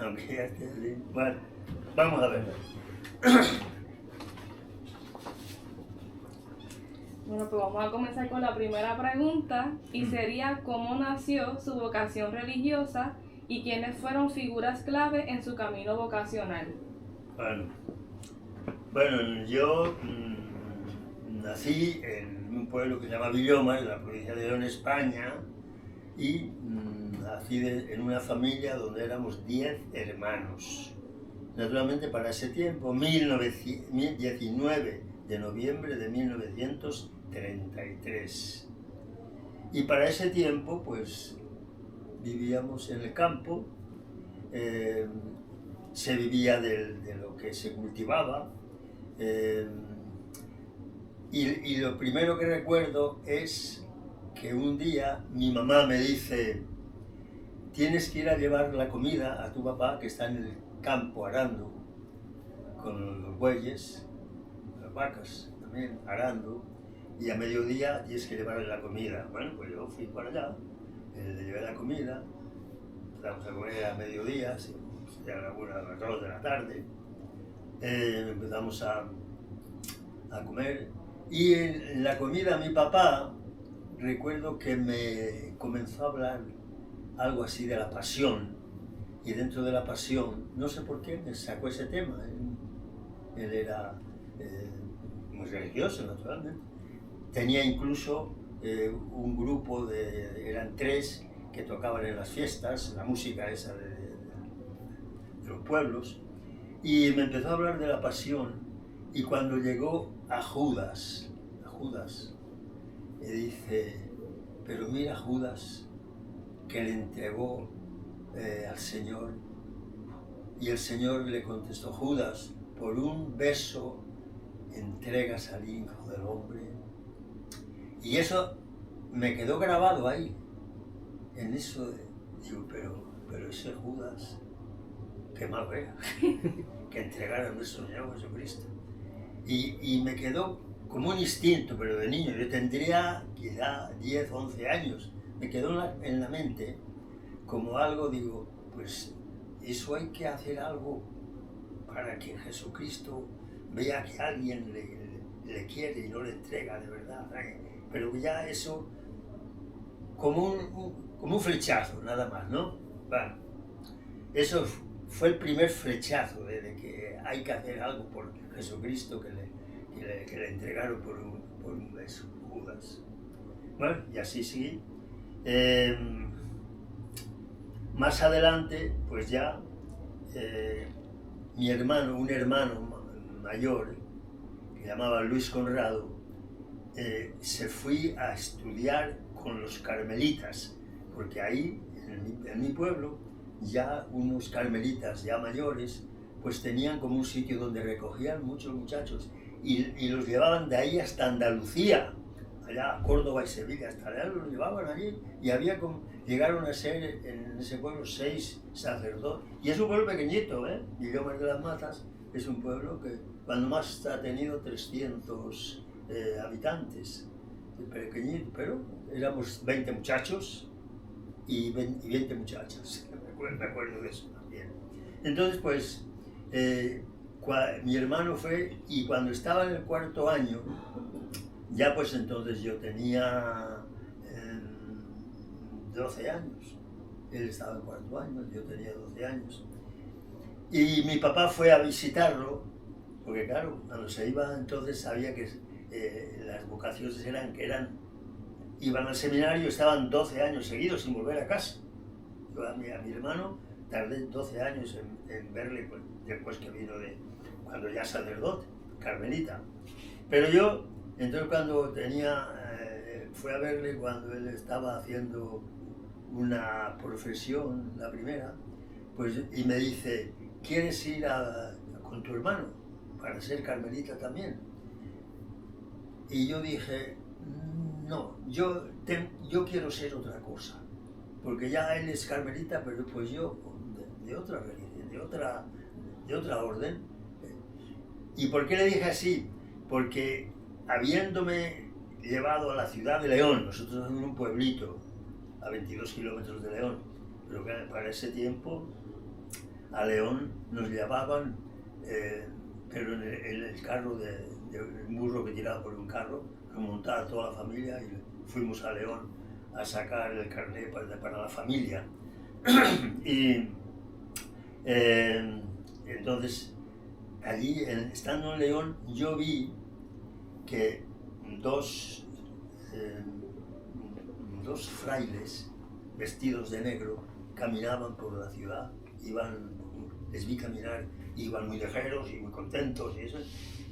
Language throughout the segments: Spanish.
Aunque ya esté así. Bueno, vamos a ver. Bueno, pues vamos a comenzar con la primera pregunta y sería ¿cómo nació su vocación religiosa y quiénes fueron figuras clave en su camino vocacional? Bueno, yo nací en un pueblo que se llama Villoma, en la provincia de León, España, y nací en una familia donde éramos 10 hermanos. Naturalmente para ese tiempo, 19 de noviembre de 1933. Y para ese tiempo, pues, vivíamos en el campo, se vivía de lo que se cultivaba, y lo primero que recuerdo es que un día mi mamá me dice: tienes que ir a llevar la comida a tu papá que está en el campo arando, con los bueyes, las vacas también arando, y a mediodía tienes que llevarle la comida. Bueno, pues yo fui para allá, le llevé la comida, empezamos a comer a mediodía, ya a las 2 de la tarde, empezamos a comer, y en la comida mi papá, recuerdo que me comenzó a hablar algo así de la pasión, y dentro de la pasión, no sé por qué, me sacó ese tema. Él era muy religioso, naturalmente. Tenía incluso un grupo, eran 3 que tocaban en las fiestas, la música esa de los pueblos, y me empezó a hablar de la pasión, y cuando llegó a Judas, me dice: pero mira Judas, que le entregó al Señor, y el Señor le contestó: Judas, por un beso entregas al Hijo del Hombre. Y eso me quedó grabado ahí, en eso digo, pero ese Judas, qué mal era, que entregara a nuestro Señor Jesucristo. Y me quedó como un instinto, pero de niño, yo tendría quizá 10, 11 años, me quedó en la mente como algo, digo, pues eso hay que hacer algo para que Jesucristo vea que alguien le quiere y no le entrega de verdad. Pero ya eso, como un flechazo, nada más, ¿no? Bueno, eso fue el primer flechazo de que hay que hacer algo por Jesucristo, que le entregaron por un beso, Judas. Bueno, y así sí. Más adelante, pues ya, mi hermano, un hermano mayor, que llamaba Luis Conrado, se fue a estudiar con los carmelitas, porque ahí, en mi pueblo, ya unos carmelitas ya mayores, pues tenían como un sitio donde recogían muchos muchachos y los llevaban de ahí hasta Andalucía, allá a Córdoba y Sevilla, hasta allá los llevaban allí, y llegaron a ser en ese pueblo 6 sacerdotes, y es un pueblo pequeñito, Villoma de las Matas es un pueblo que cuando más ha tenido 300 habitantes, pequeñito, pero éramos 20 muchachos y 20 muchachas, me acuerdo de eso también. Entonces, pues, mi hermano fue, y cuando estaba en el 4.º año, ya pues entonces yo tenía 12 años, él estaba en 4.º año, yo tenía 12 años, y mi papá fue a visitarlo, porque claro, cuando se iba entonces sabía que las vocaciones iban al seminario, estaban 12 años seguidos sin volver a casa. Yo a mi hermano tardé 12 años en verle, pues, después que vino cuando ya sacerdote, carmelita. Pero yo, entonces cuando fue a verle cuando él estaba haciendo una profesión, la primera, pues, y me dice: ¿quieres ir con tu hermano para ser carmelita también? Y yo dije: no, yo quiero ser otra cosa, porque ya él es carmelita, pero pues yo de otra religión, de otra orden. ¿Y por qué le dije así? Porque habiéndome llevado a la ciudad de León, nosotros en un pueblito a 22 kilómetros de León, pero que para ese tiempo a León, nos llevaban, pero en el carro de un burro que tiraba por un carro, nos montaba toda la familia y fuimos a León a sacar el carnet para la familia. Y entonces, allí, estando en León, yo vi que dos frailes vestidos de negro caminaban por la ciudad, les vi caminar, iban muy ligeros y muy contentos y eso.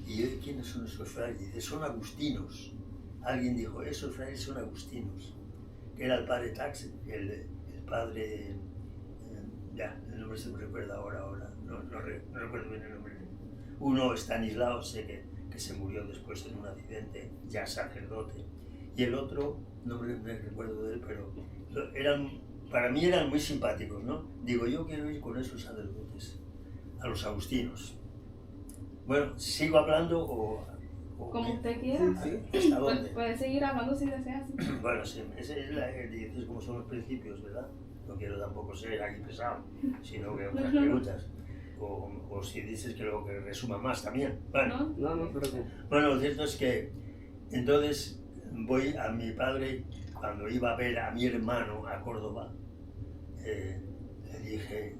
Y yo, ¿quiénes son esos frailes? Dice, son agustinos. Alguien dijo, esos frailes son agustinos. Que era el padre Tax, el padre, ya, el nombre se me recuerda ahora, no recuerdo bien el nombre. Uno, Stanislao, sé que se murió después en un accidente, ya sacerdote. Y el otro, no me recuerdo de él, pero para mí eran muy simpáticos, ¿no? Digo, yo quiero ir con esos sacerdotes, a los agustinos. Bueno, ¿sigo hablando o como usted quiera? ¿Hasta dónde? Puede seguir hablando si desea. Bueno, sí, dices cómo son los principios, ¿verdad? No quiero tampoco ser aquí pesado, sino que otras preguntas. O si dices que luego que resuma más también. Bueno, no, pero sí. Bueno, lo cierto es que entonces voy a mi padre, cuando iba a ver a mi hermano a Córdoba, le dije,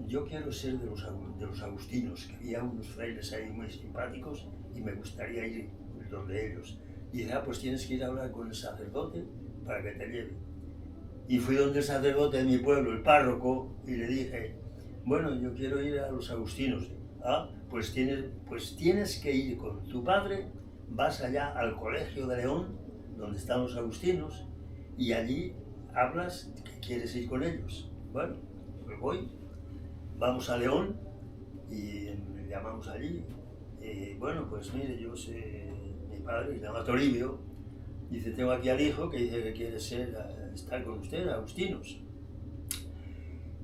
yo quiero ser de los agustinos, que había unos frailes ahí muy simpáticos y me gustaría ir donde ellos. Y dice, pues tienes que ir a hablar con el sacerdote para que te lleve. Y fui donde el sacerdote de mi pueblo, el párroco, y le dije, bueno, yo quiero ir a los agustinos. Pues tienes que ir con tu padre, vas allá al colegio de León, donde están los agustinos, y allí hablas que quieres ir con ellos. Bueno, pues voy, vamos a León y le llamamos allí. Bueno, pues mire, yo sé, mi padre se llama Toribio, dice, tengo aquí al hijo que dice que quiere estar con usted, agustinos.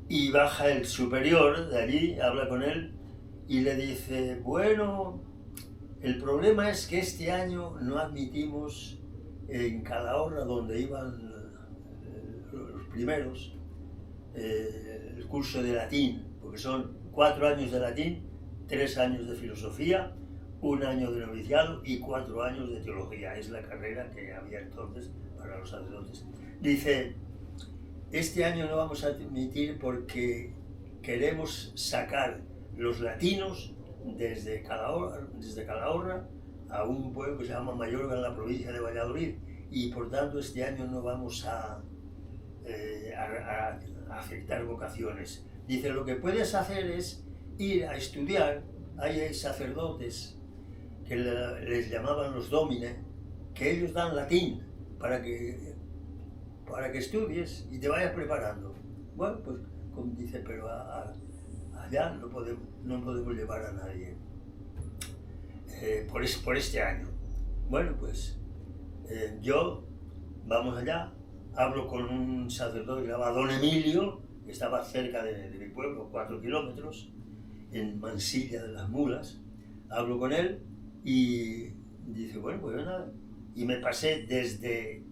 Y baja el superior de allí, habla con él y le dice, bueno, el problema es que este año no admitimos en Calahorra, donde iban los primeros, el curso de latín, porque son 4 años de latín, 3 años de filosofía, 1 año de noviciado y 4 años de teología. Es la carrera que había entonces para los sacerdotes. Dice, este año no vamos a admitir porque queremos sacar los latinos desde Calahorra a un pueblo que se llama Mayorga en la provincia de Valladolid, y por tanto este año no vamos a aceptar vocaciones. Dice, lo que puedes hacer es ir a estudiar. Hay sacerdotes que les llamaban los domine, que ellos dan latín para que estudies y te vayas preparando. Bueno, pues dice, pero allá no podemos llevar a nadie por este año. Bueno, pues vamos allá, hablo con un sacerdote que se llama Don Emilio, que estaba cerca de mi pueblo, 4 kilómetros, en Mansilla de las Mulas. Hablo con él y dice, bueno, pues nada. Y me pasé desde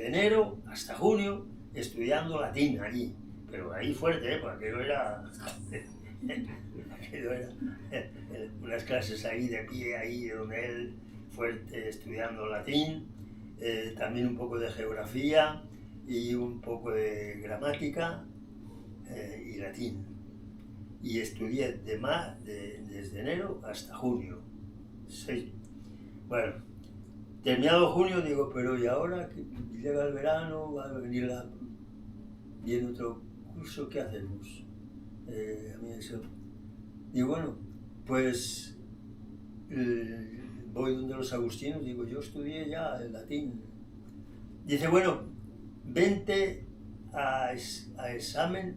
enero hasta junio estudiando latín allí, pero ahí fuerte, porque aquello era unas clases ahí de pie, ahí donde él fuerte estudiando latín, también un poco de geografía y un poco de gramática y latín. Y estudié desde enero hasta junio. Bueno, terminado junio digo, pero ¿y ahora que llega el verano, va a venir viene otro curso, qué hacemos? A mí eso. Y bueno, pues voy donde los agustinos, digo, yo estudié ya el latín. Dice, bueno, vente a examen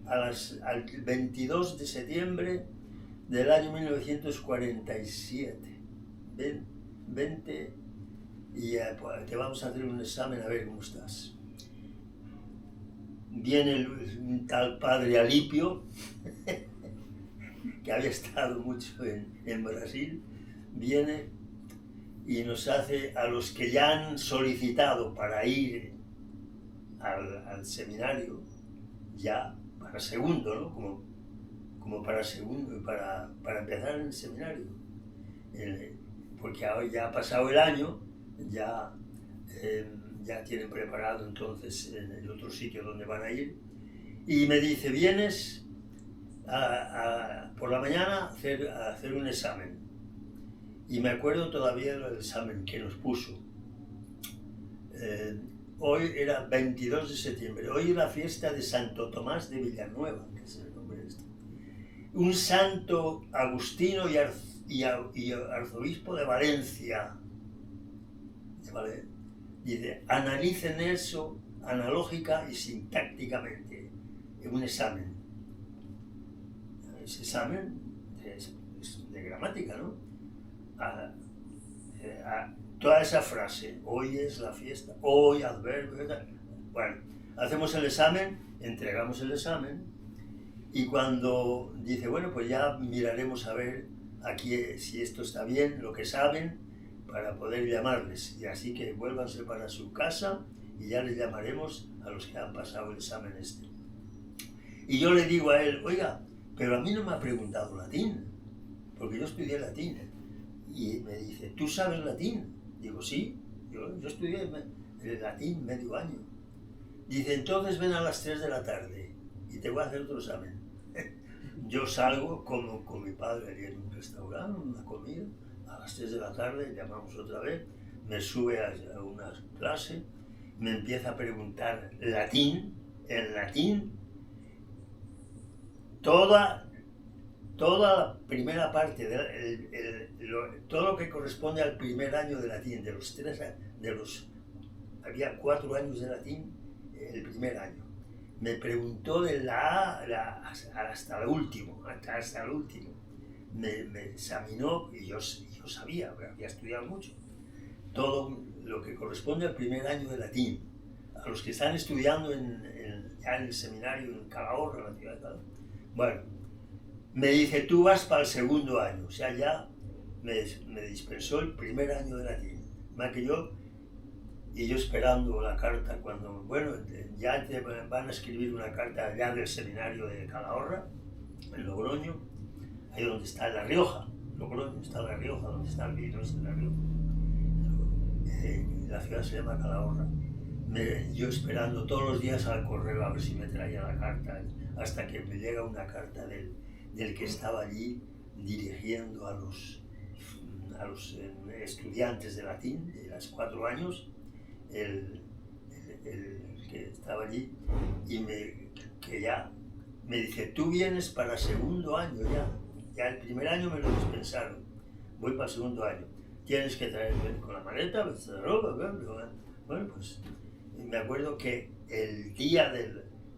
al 22 de septiembre del año 1947. Vente y te vamos a hacer un examen a ver cómo estás. Viene un tal padre Alipio, que había estado mucho en Brasil, viene y nos hace, a los que ya han solicitado para ir al seminario, ya para segundo, ¿no? Como para segundo, para empezar en el seminario. Porque ahora ya ha pasado el año, ya tienen preparado entonces en el otro sitio donde van a ir. Y me dice, vienes por la mañana a hacer un examen. Y me acuerdo todavía del examen que nos puso. Hoy era 22 de septiembre, hoy es la fiesta de Santo Tomás de Villanueva, que es el nombre de este. Un santo agustino y arzobispo de Valencia. Dice, analicen eso analógica y sintácticamente en un examen. Ese examen es de gramática, ¿no? Toda esa frase, hoy es la fiesta, hoy adverbio, bueno, hacemos el examen, entregamos el examen y cuando dice, bueno, pues ya miraremos a ver aquí si esto está bien, lo que saben, para poder llamarles. Y así que vuélvanse para su casa y ya les llamaremos a los que han pasado el examen este. Y yo le digo a él, oiga, pero a mí no me ha preguntado latín, porque yo estudié latín. Y me dice, ¿tú sabes latín? Digo, sí, yo estudié el latín medio año. Dice, entonces ven a las 3 de la tarde y te voy a hacer otro examen. Yo salgo como con mi padre allí en un restaurante, una comida, a las 3 de la tarde, llamamos otra vez, me sube a una clase, me empieza a preguntar latín, en latín, toda la primera parte, todo lo que corresponde al primer año de latín, había 4 años de latín, el primer año. Me preguntó de la A hasta el último, me examinó y yo sabía, había estudiado mucho, todo lo que corresponde al primer año de latín. A los que están estudiando ya en el seminario en Calahorra, en la ciudad de Calahorra. Bueno, me dice, tú vas para el segundo año, o sea, ya me dispensó el primer año de latín. Más que yo esperando la carta cuando, bueno, ya te van a escribir una carta allá del seminario de Calahorra, en Logroño, ahí donde está La Rioja, Logroño está La Rioja, donde está el vino, es La Rioja. La ciudad se llama Calahorra. Yo esperando todos los días al correo a ver si me traía la carta, hasta que me llega una carta del que estaba allí dirigiendo a los estudiantes de latín de los 4 años, el que estaba allí, y que ya me dice, tú vienes para segundo año ya el primer año me lo dispensaron, voy para el segundo año, tienes que traer con la maleta, bueno, pues me acuerdo que el día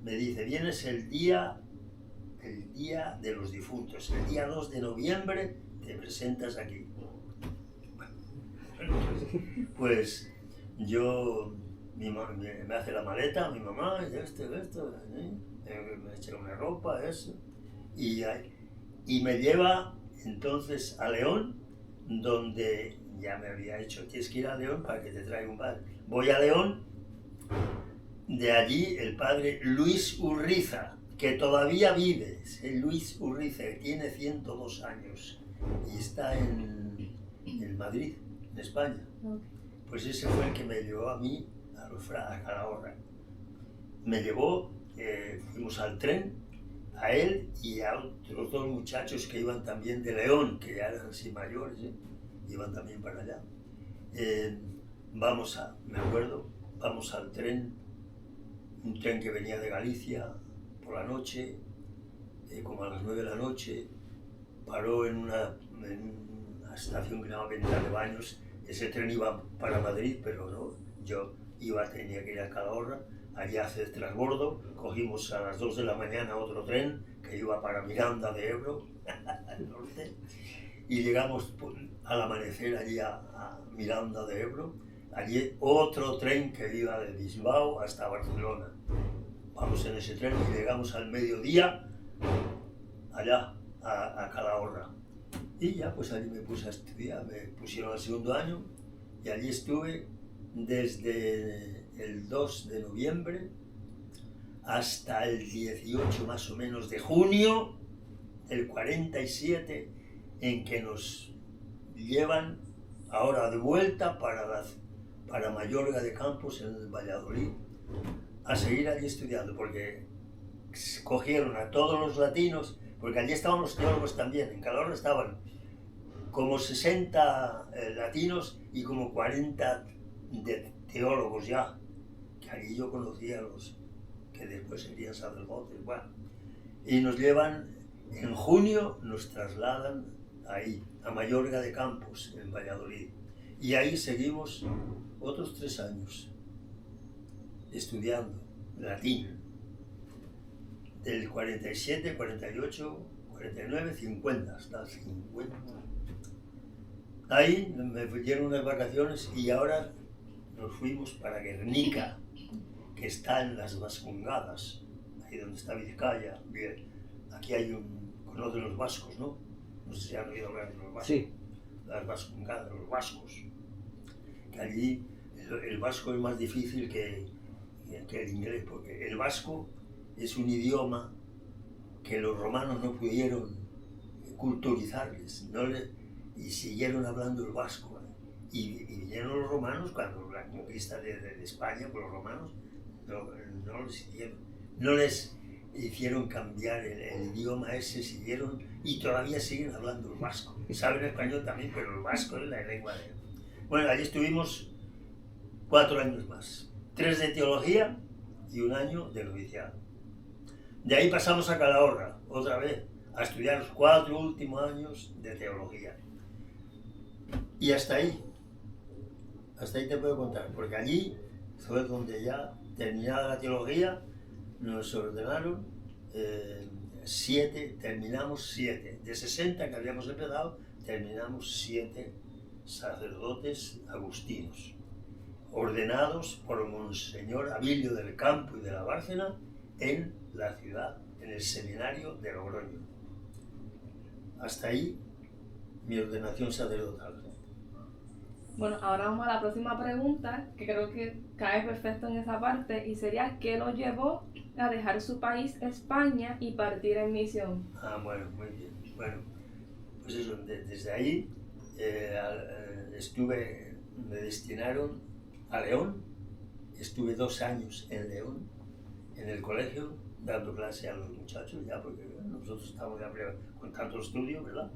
me dice, vienes el día de los difuntos, el día 2 de noviembre te presentas aquí. Pues yo, me hace la maleta, mi mamá, y esto, me echa una ropa, eso, y me lleva entonces a León, donde ya me había hecho, tienes que ir a León para que te traiga un padre. Voy a León, de allí el padre Luis Urriza, que todavía vive, Luis Urriza, que tiene 102 años y está en Madrid, en España. Pues ese fue el que me llevó a mí a Calahorra. Me llevó, fuimos al tren, a él y a otros 2 muchachos que iban también de León, que ya eran así mayores, iban también para allá. Me acuerdo, vamos al tren, un tren que venía de Galicia por la noche, como a las 9 de la noche, paró en una estación que se llama Venta de Baños. Ese tren iba para Madrid, pero no, yo tenía que ir a Calahorra, allá hacer transbordo, cogimos a las 2 de la mañana otro tren que iba para Miranda de Ebro, al norte, y llegamos al amanecer allí a Miranda de Ebro, allí otro tren que iba de Bilbao hasta Barcelona. Vamos en ese tren y llegamos al mediodía allá a Calahorra. Y ya pues allí me puse a estudiar, me pusieron al segundo año y allí estuve desde el 2 de noviembre hasta el 18 más o menos de junio del 47, en que nos llevan ahora de vuelta para Mayorga de Campos, en el Valladolid, a seguir allí estudiando, porque cogieron a todos los latinos, porque allí estaban los teólogos también, en Calahorra estaban como 60 latinos y como 40 de teólogos ya, que allí yo conocía a los que después serían sacerdotes, bueno, y nos llevan, en junio nos trasladan ahí, a Mayorga de Campos, en Valladolid, y ahí seguimos otros 3 años estudiando latín, del 47, 48, 49, 50, hasta 50. Ahí me dieron unas vacaciones y ahora nos fuimos para Guernica, que está en las Vascongadas, ahí donde está Vizcaya. Bien, aquí hay conocen los vascos, ¿no? No sé si han oído hablar de los vascos. Sí. Las Vascongadas, los vascos. Que allí el vasco es más difícil que el inglés, porque el vasco es un idioma que los romanos no pudieron culturizarles, y siguieron hablando el vasco. Y vinieron los romanos, cuando la conquista de España por los romanos, no les hicieron cambiar el idioma ese, siguieron y todavía siguen hablando el vasco. Saben español también, pero el vasco es la lengua de ellos. Bueno, allí estuvimos 4 años más, 3 de teología y 1 año de noviciado. De ahí pasamos a Calahorra, otra vez, a estudiar los 4 últimos años de teología. Y hasta ahí te puedo contar, porque allí fue donde ya, terminada la teología, nos ordenaron 7, terminamos 7. De 60 que habíamos empezado, terminamos 7 sacerdotes agustinos, ordenados por Monseñor Abilio del Campo y de la Bárcena en la ciudad, en el seminario de Logroño. Hasta ahí mi ordenación sacerdotal. Bueno, ahora vamos a la próxima pregunta, que creo que cae perfecto en esa parte, y sería, ¿qué lo llevó a dejar su país, España, y partir en misión? Bueno, muy bien. Bueno, pues eso, desde ahí me destinaron a León, estuve 2 años en León, en el colegio, dando clase a los muchachos, ya porque nosotros estábamos ya con tanto estudio, ¿verdad?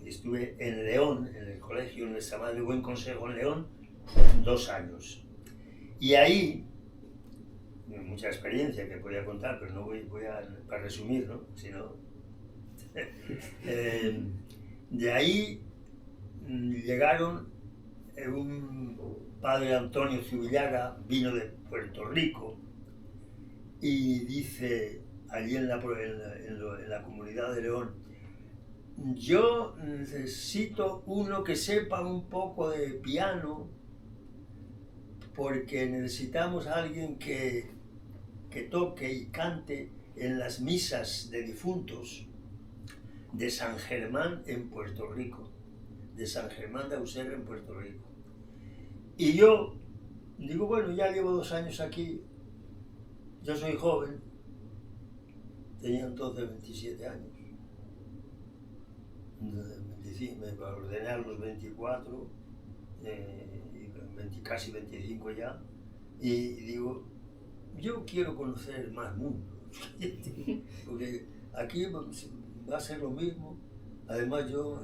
Estuve en León, en el colegio, en nuestra Madre Buen Consejo en León, 2 años. Y ahí, mucha experiencia que podía contar, pero no voy para resumir, ¿no? Sino, de ahí llegaron un padre Antonio Zubillaga, vino de Puerto Rico, y dice allí en la comunidad de León: yo necesito uno que sepa un poco de piano, porque necesitamos a alguien que toque y cante en las misas de difuntos de San Germán en Puerto Rico, de San Germán de Auxerre en Puerto Rico. Y yo digo, bueno, ya llevo 2 años aquí, yo soy joven, tenía entonces 27 años. Me ordené a los 24, casi 25 ya, y digo, yo quiero conocer más mundo, porque aquí va a ser lo mismo. Además yo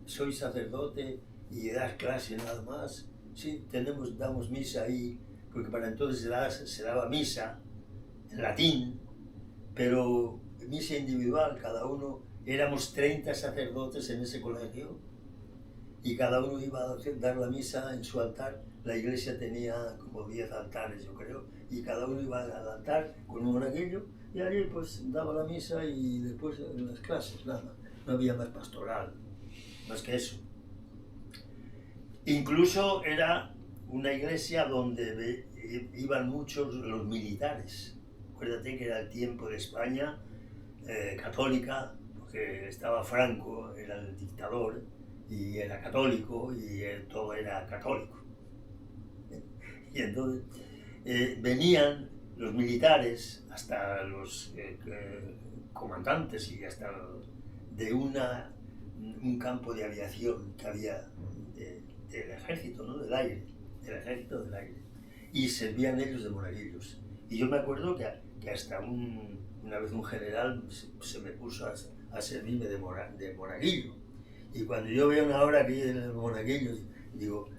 soy sacerdote y dar clase nada más. Sí, damos misa ahí, porque para entonces se daba misa en latín, pero misa individual, cada uno. Éramos 30 sacerdotes en ese colegio y cada uno iba a dar la misa en su altar. La iglesia tenía como 10 altares, yo creo, y cada uno iba al altar con un monaguillo y allí pues daba la misa y después en las clases, nada, no había más pastoral, más que eso. Incluso era una iglesia donde iban muchos los militares. Acuérdate que era el tiempo de España católica, que estaba Franco, era el dictador, y era católico, y todo era católico. Y entonces venían los militares, hasta los comandantes y hasta de un campo de aviación que había del ejército, ¿no? Del aire, del ejército del aire. Y servían ellos de monaguillos. Y yo me acuerdo que hasta una vez un general se me puso a servirme de monaguillo. Y cuando yo veo una hora aquí de los monaguillos, digo,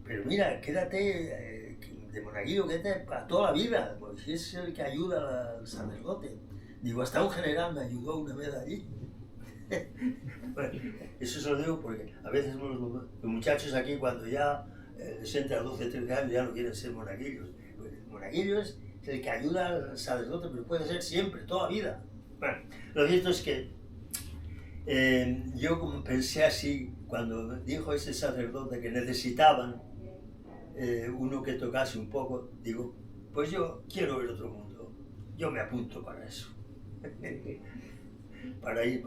pero mira, quédate de monaguillo, quédate para toda la vida, porque es el que ayuda al sacerdote. Digo, hasta un general me ayudó una vez allí. Bueno, eso se lo digo porque a veces los muchachos aquí, cuando ya les entra a 12, 13 años, ya no quieren ser monaguillos. Pues el monaguillo es el que ayuda al sacerdote, pero puede ser siempre, toda la vida. Bueno, lo cierto es que yo como pensé así, cuando dijo ese sacerdote que necesitaban uno que tocase un poco, digo, pues yo quiero ver otro mundo, yo me apunto para eso. Para ir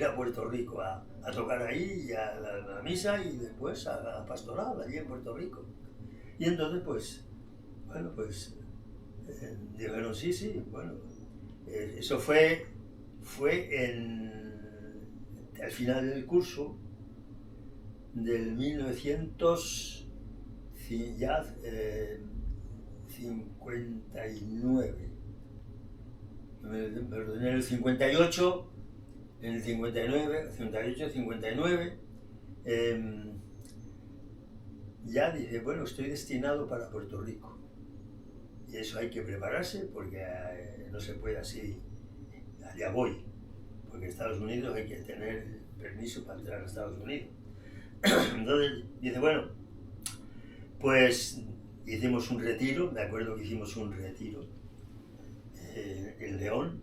a Puerto Rico a tocar ahí y a la misa y después a pastoral allí en Puerto Rico. Y entonces pues, bueno, pues dijeron sí, bueno, eso fue al final del curso del 1959. En el 58, en el 59, 58, 59, ya dice, bueno, estoy destinado para Puerto Rico. Y eso hay que prepararse porque no se puede así, allá voy. Porque en Estados Unidos hay que tener permiso para entrar a Estados Unidos. Entonces dice, bueno, pues hicimos un retiro, me acuerdo que hicimos un retiro en León,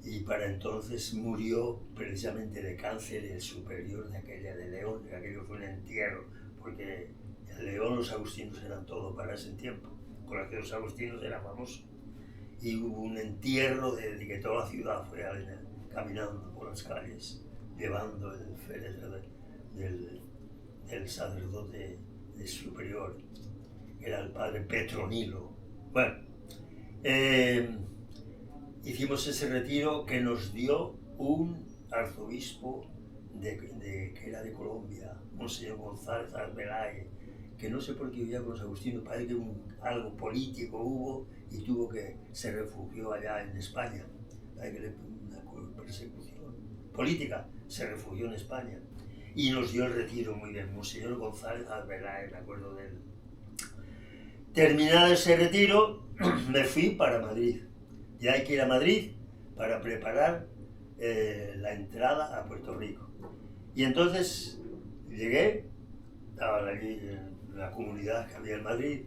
y para entonces murió precisamente de cáncer el superior de aquella de León, aquello fue un entierro, porque en León los agustinos eran todo para ese tiempo, con que los agustinos eran famosos, y hubo un entierro de que toda la ciudad fue caminando por las calles, llevando el féretro del sacerdote superior, que era el padre Petronilo. Bueno, hicimos ese retiro que nos dio un arzobispo que era de Colombia, Monseñor González Arbeláez, que no sé por qué vivía con los agustinos, parece que algo político hubo y se refugió allá en España, parece que una persecución política, se refugió en España y nos dio el retiro muy bien, Monseñor González Arbeláez, me acuerdo de él. Terminado ese retiro, me fui para Madrid. Ya hay que ir a Madrid para preparar la entrada a Puerto Rico. Y entonces llegué, estaba allí en la comunidad que había en Madrid,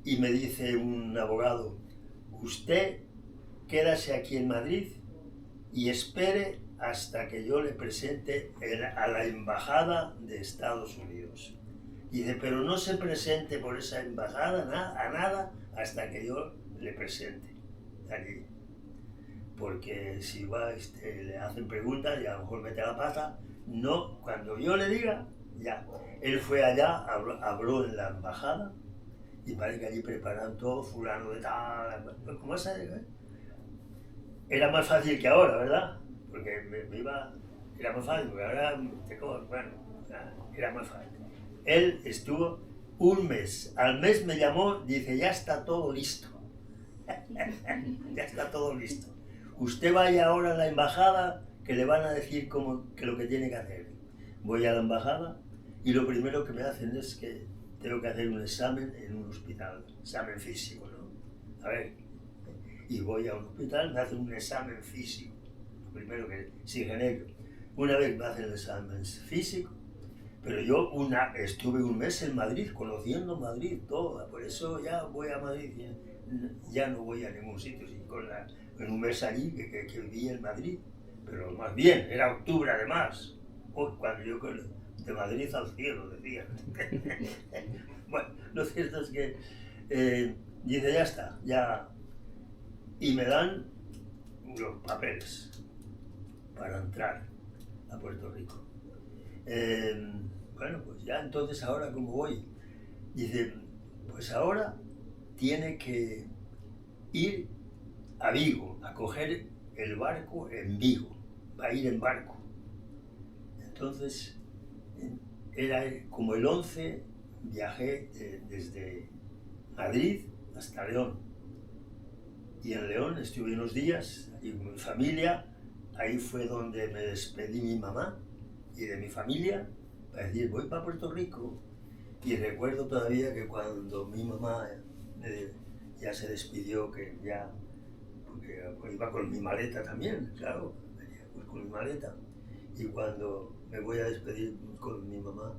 y me dice un abogado, usted quédase aquí en Madrid y espere hasta que yo le presente a la embajada de Estados Unidos. Y dice, pero no se presente por esa embajada a nada hasta que yo le presente allí. Porque si le hacen preguntas y a lo mejor mete la pata, no, cuando yo le diga, ya. Él fue allá, habló en la embajada y parece que allí preparan todo, fulano de tal, como esa, era más fácil que ahora, ¿verdad? Porque era más fácil, porque ahora era más fácil. Él estuvo un mes, al mes me llamó, dice, ya está todo listo. Ya está todo listo. Usted vaya ahora a la embajada que le van a decir que lo que tiene que hacer. Voy a la embajada y lo primero que me hacen es que tengo que hacer un examen en un hospital, examen físico, ¿no? A ver, y voy a un hospital, me hacen un examen físico, lo primero que exigen ellos. Una vez me hacen el examen físico, pero yo estuve un mes en Madrid, conociendo Madrid toda, por eso ya voy a Madrid, ya no voy a ningún sitio, en un mes allí que viví en Madrid, pero más bien, era octubre además, cuando yo de Madrid al cielo decía. Bueno, lo cierto es que dice, ya está, ya, y me dan los papeles para entrar a Puerto Rico. Bueno, pues ya entonces ahora, ¿cómo voy? Dice, pues ahora tiene que ir a Vigo, a coger el barco en Vigo, va a ir en barco. Entonces, era como el 11, viajé desde Madrid hasta León. Y en León estuve unos días, y con mi familia, ahí fue donde me despedí de mi mamá y de mi familia, para decir, voy para Puerto Rico. Y recuerdo todavía que cuando mi mamá ya se despidió, que ya, porque iba con mi maleta también, claro, venía pues con mi maleta. Y cuando me voy a despedir con mi mamá,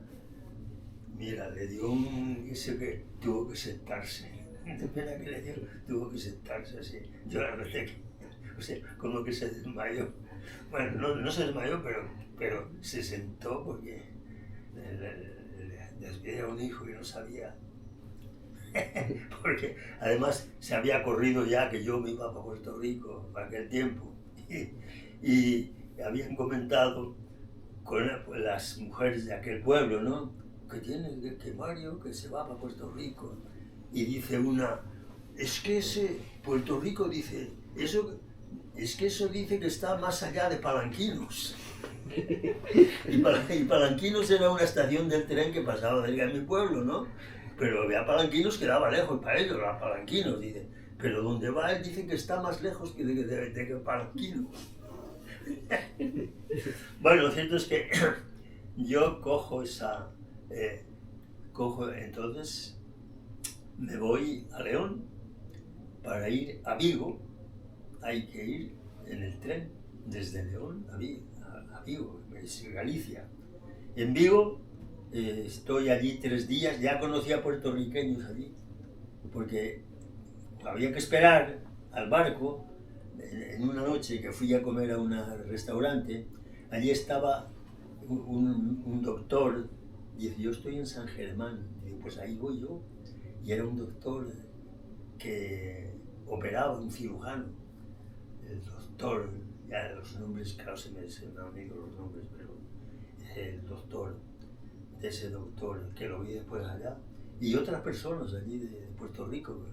mira, le dio ese que tuvo que sentarse. De pena que le dio, tuvo que sentarse así. Yo la noté que, o sea, como que se desmayó. Bueno, no se desmayó, pero se sentó porque le despedía a un hijo y no sabía. Porque además se había corrido ya que yo me iba para Puerto Rico para aquel tiempo. Y habían comentado con las mujeres de aquel pueblo, ¿no? Que Mario, que se va para Puerto Rico. Y dice una, es que ese Puerto Rico, dice, eso dice que está más allá de Palanquinos. Y Palanquinos era una estación del tren que pasaba cerca de mi pueblo, ¿no? Pero había Palanquinos que daba lejos para ellos, los Palanquinos, dice. Pero donde va él dice que está más lejos que de Palanquinos. Bueno, lo cierto es que yo cojo entonces me voy a León para ir a Vigo. Hay que ir en el tren desde León a Vigo, es Galicia. En Vigo estoy allí 3 días, ya conocí a puertorriqueños allí, porque había que esperar al barco. En una noche que fui a comer a un restaurante, allí estaba un doctor, dice, yo estoy en San Germán, digo, pues ahí voy yo, y era un doctor que operaba, un cirujano, el doctor, ya los nombres, claro, se me han ido los nombres, pero el doctor, de ese doctor que lo vi después allá, y otras personas allí de Puerto Rico,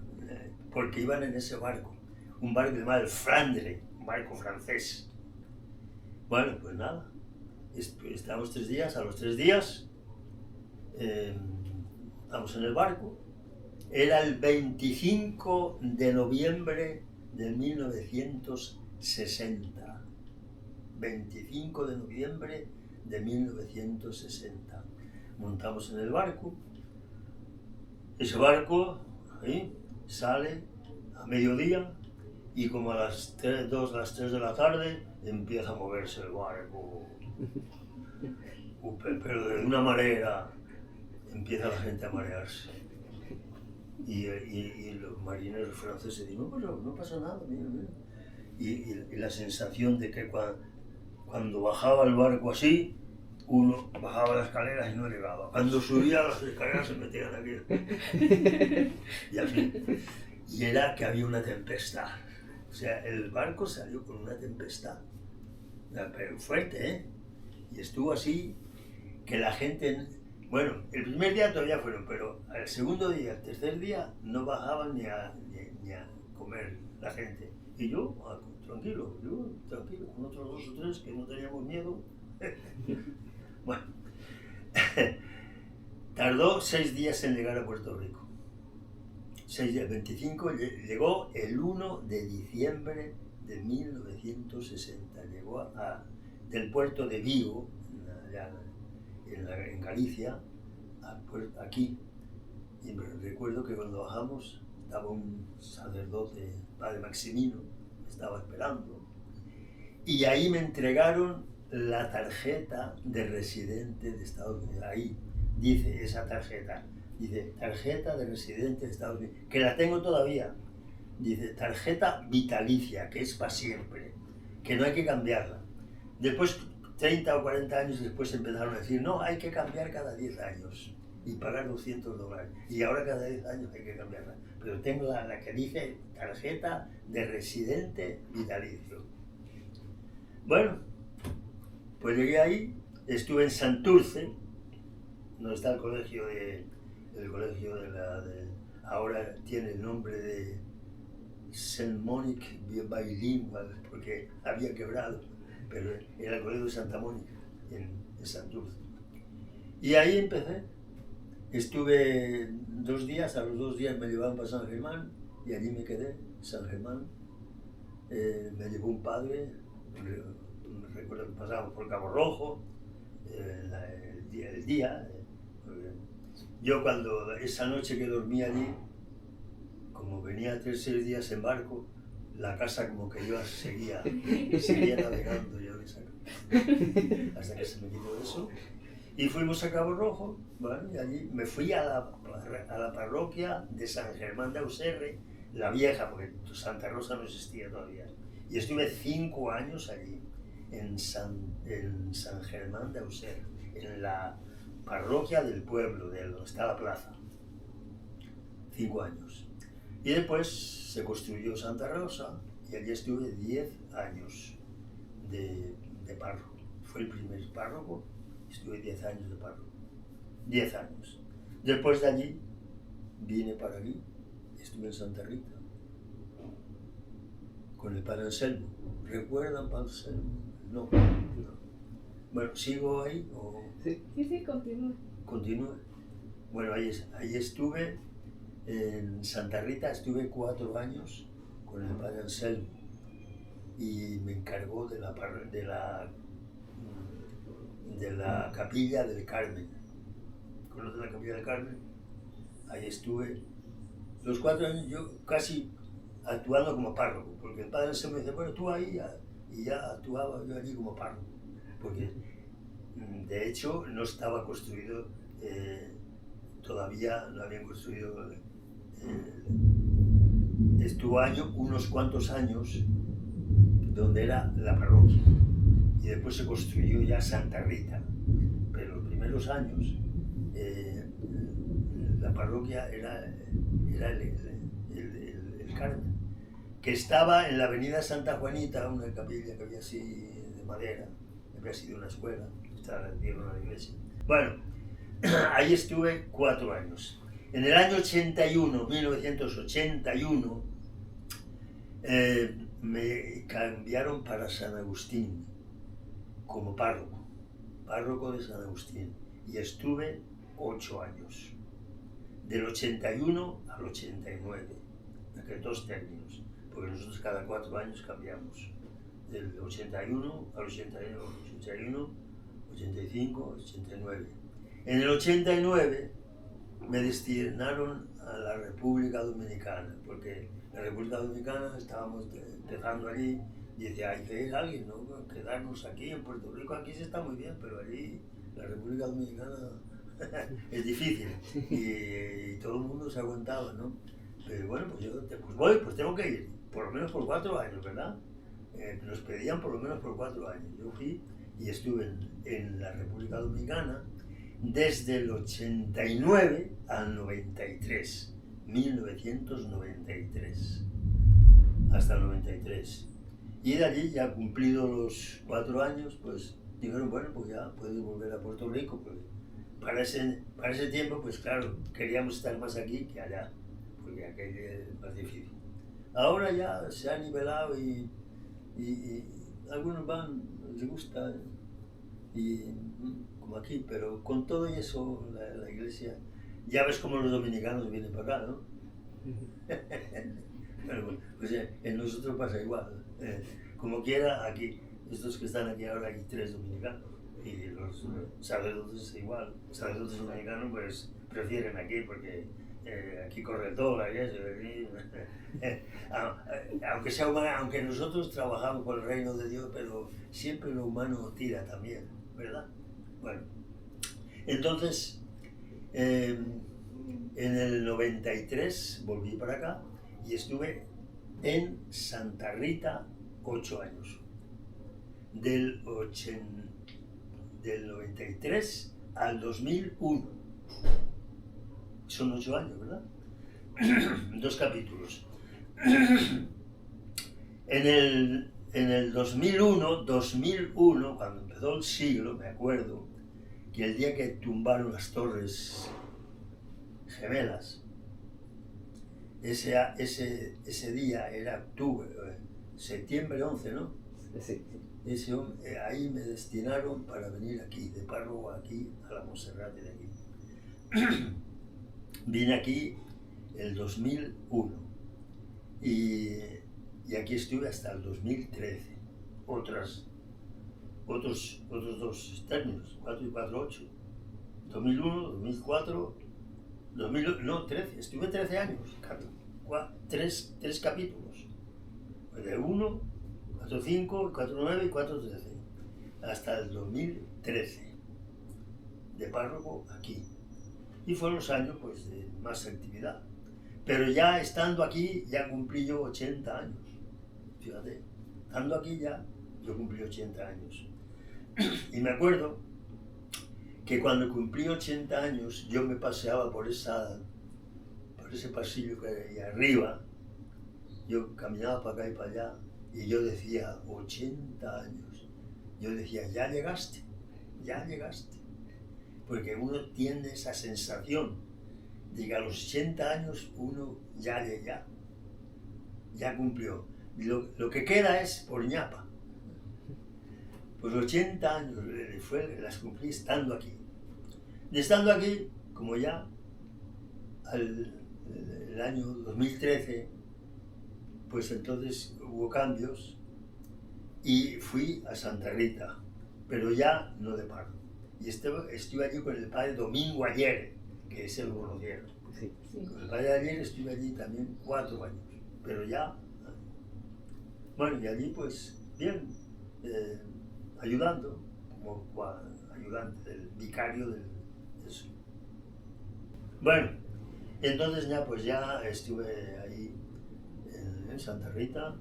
porque iban en ese barco. Un barco llamado el Flandre, un barco francés. Bueno, pues nada, estamos 3 días, a los 3 días estamos en el barco. Era el 25 de noviembre de 1960. 25 de noviembre de 1960. Montamos en el barco. Ese barco ahí sale a mediodía. Y como a las 3 de la tarde empieza a moverse el barco. Pero de una manera empieza la gente a marearse. Y los marineros franceses dicen, no pasa nada, mira. Y la sensación de que cuando bajaba el barco así, uno bajaba las escaleras y no llegaba. Cuando subía las escaleras se metían aquí. Y así. Y era que había una tempestad. O sea, el barco salió con una tempestad, pero fuerte, ¿eh? Y estuvo así, que la gente, bueno, el primer día todavía fueron, pero el segundo día, el tercer día, no bajaban ni a comer la gente. Y yo, tranquilo, con otros 2 o 3 que no teníamos miedo. Bueno, tardó 6 días en llegar a Puerto Rico. 6 días, 25, llegó el 1 de diciembre de 1960, llegó del puerto de Vigo, en Galicia, aquí. Y recuerdo que cuando bajamos estaba un sacerdote, padre Maximino, me estaba esperando, y ahí me entregaron la tarjeta de residente de Estados Unidos. Ahí dice esa tarjeta. Dice, tarjeta de residente de Estados Unidos, que la tengo todavía. Dice, tarjeta vitalicia, que es para siempre, que no hay que cambiarla. Después, 30 o 40 años después empezaron a decir, no, hay que cambiar cada 10 años y pagar $200. Y ahora cada 10 años hay que cambiarla. Pero tengo la que dice tarjeta de residente vitalicio. Bueno, pues llegué ahí, estuve en Santurce, donde está el colegio de ahora tiene el nombre de Saint Monique Bilingual, porque había quebrado, pero era el colegio de Santa Mónica, en Santurce. Y ahí empecé. Estuve 2 días, a los 2 días me llevaron para San Germán, y allí me quedé, San Germán. Me llevó un padre, recuerdo que pasábamos por Cabo Rojo, el día. Yo cuando esa noche que dormí allí, como venía 3 días en barco, la casa como que yo seguía navegando yo en esa casa, hasta que se me quitó eso. Y fuimos a Cabo Rojo, ¿vale? Y allí me fui a la parroquia de San Germán de Auxerre, la vieja, porque Santa Rosa no existía todavía. Y estuve 5 años allí, en San Germán de Auxerre, en la parroquia del pueblo, de donde está la plaza. 5 años. Y después se construyó Santa Rosa, y allí estuve 10 años de párroco. Fue el primer párroco, estuve 10 años de párroco. 10 años. Después de allí, vine para aquí, estuve en Santa Rita, con el padre Anselmo. ¿Recuerdan padre Anselmo? No. Bueno, ¿sigo ahí o...? Sí, continúe. Continúe. Bueno, ahí estuve, en Santa Rita estuve 4 años con el padre Anselmo, y me encargó de la capilla del Carmen. ¿Conoces la capilla del Carmen? Ahí estuve los 4 años, yo casi actuando como párroco, porque el padre Anselmo me dice, bueno, tú ahí, y ya actuaba yo allí como párroco, porque de hecho no estaba construido, todavía no habían construido, estuvo unos cuantos años donde era la parroquia, y después se construyó ya Santa Rita, pero los primeros años la parroquia era el Carmen, que estaba en la avenida Santa Juanita, una capilla que había así de madera, había sido una escuela, dieron a la iglesia. Bueno, ahí estuve 4 años. En el año 1981, me cambiaron para San Agustín como párroco de San Agustín, y estuve 8 años, del 81 al 89, que 2 términos, porque nosotros cada 4 años cambiamos, del 81 al 81, 85, 89. En el 89 me destinaron a la República Dominicana, porque en la República Dominicana estábamos empezando allí, y decía, hay que ir a alguien, ¿no? Quedarnos aquí en Puerto Rico, aquí se está muy bien, pero allí la República Dominicana es difícil, y todo el mundo se aguantaba, ¿no? Pero bueno, pues yo pues tengo que ir, por lo menos por 4 años, ¿verdad? Nos pedían por lo menos por 4 años. Yo fui y estuve en la República Dominicana desde el 89 al 93, 1993, hasta el 93. Y de allí, ya cumplidos los 4 años, pues dijeron, bueno, pues ya puedes volver a Puerto Rico, pues para ese tiempo, pues claro, queríamos estar más aquí que allá, porque aquello es más difícil. Ahora ya se ha nivelado, y algunos van, les gusta, y como aquí, pero con todo y eso, la iglesia, ya ves cómo los dominicanos vienen para acá, ¿no? Bueno, pues en nosotros pasa igual, como quiera, aquí, estos que están aquí ahora, hay 3 dominicanos, y los sacerdotes igual, los sacerdotes dominicanos pues prefieren aquí, porque aquí corre todo, y eso, aunque sea humano, aunque nosotros trabajamos por el reino de Dios, pero siempre lo humano tira también, ¿verdad? Bueno, entonces, en el 93 volví para acá y estuve en Santa Rita 8 años, del 93 al 2001. Son 8 años, ¿verdad? 2 capítulos. En el 2001, cuando empezó el siglo, me acuerdo que el día que tumbaron las Torres Gemelas, ese día era octubre, septiembre 11, ¿no? Sí. Ahí me destinaron para venir aquí, de párroco aquí, a la Monserrate de aquí. Vine aquí el 2001 y aquí estuve hasta el 2013. Otros 2 términos, 4 y 4, 8. 2001, 2004, 13, estuve 13 años, 3 capítulos. De 1, 4, 5, 4, 9 y 4, 13. Hasta el 2013, de párroco aquí. Y fueron los años pues, de más actividad. Pero ya estando aquí, ya cumplí yo 80 años. Fíjate, estando aquí ya, yo cumplí 80 años. Y me acuerdo que cuando cumplí 80 años, yo me paseaba por ese pasillo que hay arriba. Yo caminaba para acá y para allá, y yo decía, 80 años. Yo decía, ya llegaste. Porque uno tiene esa sensación de que a los 80 años uno ya cumplió. Lo que queda es por ñapa. Pues 80 años las cumplí estando aquí. Y estando aquí, como ya el año 2013, pues entonces hubo cambios y fui a Santa Rita, pero ya no de párroco. Y estuve allí con el padre Domingo Ayer, que ese lo conocieron. Sí. Con el padre Ayer estuve allí también 4 años, pero ya. Bueno, y allí pues bien, ayudando, como ayudante del vicario de eso. Bueno, entonces ya estuve ahí en Santa Rita,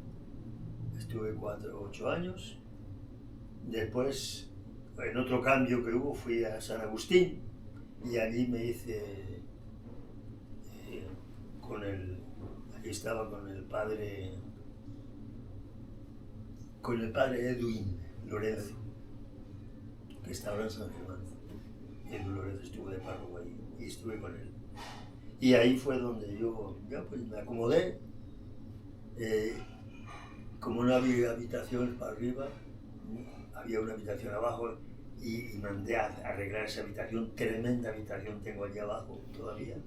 estuve 8 años. Después, en otro cambio que hubo, fui a San Agustín y allí me hice allí estaba con el padre Edwin Lorenzo, que está ahora en San Germán. Edwin Lorenzo estuvo de párroco ahí y estuve con él. Y ahí fue donde yo ya pues me acomodé. Como no había habitaciones para arriba, había una habitación abajo y mandé a arreglar esa habitación, tremenda habitación tengo allí abajo todavía.